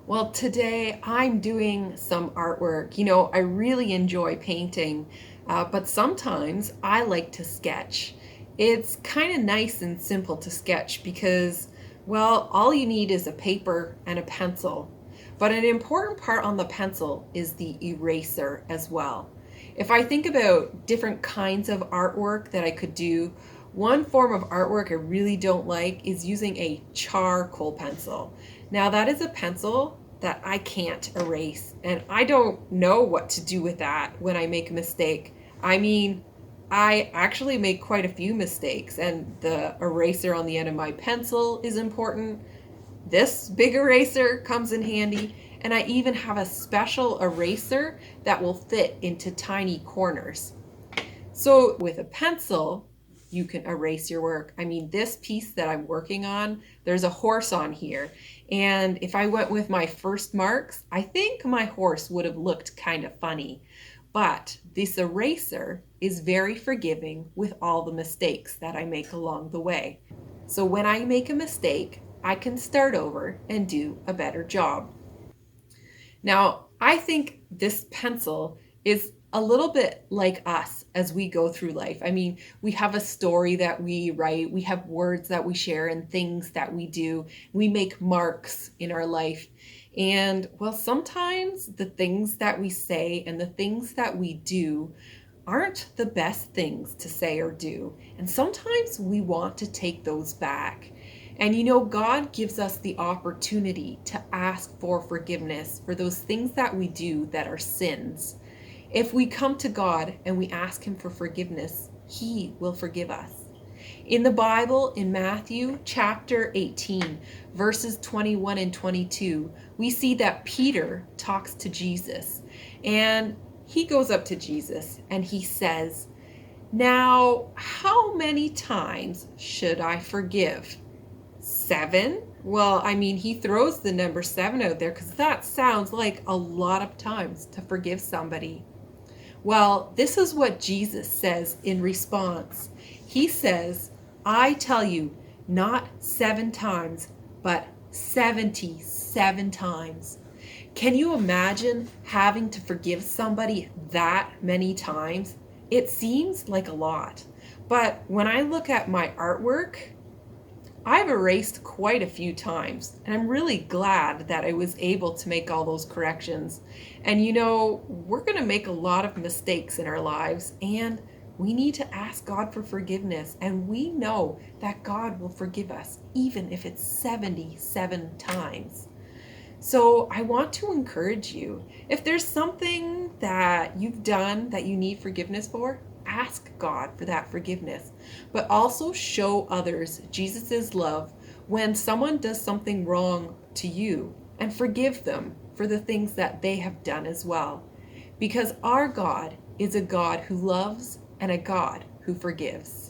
Well, today I'm doing some artwork. I really enjoy painting, but sometimes I like to sketch. It's kind of nice and simple to sketch because, well, all you need is a paper and a pencil. But an important part on the pencil is the eraser as well. If I think about different kinds of artwork that I could do, one form of artwork I really don't like is using a charcoal pencil. Now, that is a pencil that I can't erase, and I don't know what to do with that when I make a mistake. I mean, I actually make quite a few mistakes, and the eraser on the end of my pencil is important. This big eraser comes in handy, and I even have a special eraser that will fit into tiny corners. So with a pencil, you can erase your work. I mean, this piece that I'm working on, there's a horse on here. And if I went with my first marks, I think my horse would have looked kind of funny. But this eraser is very forgiving with all the mistakes that I make along the way. So when I make a mistake, I can start over and do a better job. Now, I think this pencil is a little bit like us as we go through life. I mean, we have a story that we write, we have words that we share, and things that we do. We make marks in our life. And well, sometimes the things that we say and the things that we do aren't the best things to say or do. And sometimes we want to take those back. And God gives us the opportunity to ask for forgiveness for those things that we do that are sins. If we come to God and we ask Him for forgiveness, He will forgive us. In the Bible, in Matthew chapter 18, verses 21 and 22, we see that Peter talks to Jesus. And he goes up to Jesus and he says, "Now, how many times should I forgive? 7?" Well, I mean, he throws the number 7 out there because that sounds like a lot of times to forgive somebody. Well, this is what Jesus says in response. He says, "I tell you, not 7 times, but 77 times." Can you imagine having to forgive somebody that many times? It seems like a lot. But when I look at my artwork, I've erased quite a few times, and I'm really glad that I was able to make all those corrections. And we're going to make a lot of mistakes in our lives, and we need to ask God for forgiveness. And we know that God will forgive us, even if it's 77 times. So I want to encourage you, if there's something that you've done that you need forgiveness for, ask God for that forgiveness, but also show others Jesus' love when someone does something wrong to you, and forgive them for the things that they have done as well. Because our God is a God who loves and a God who forgives.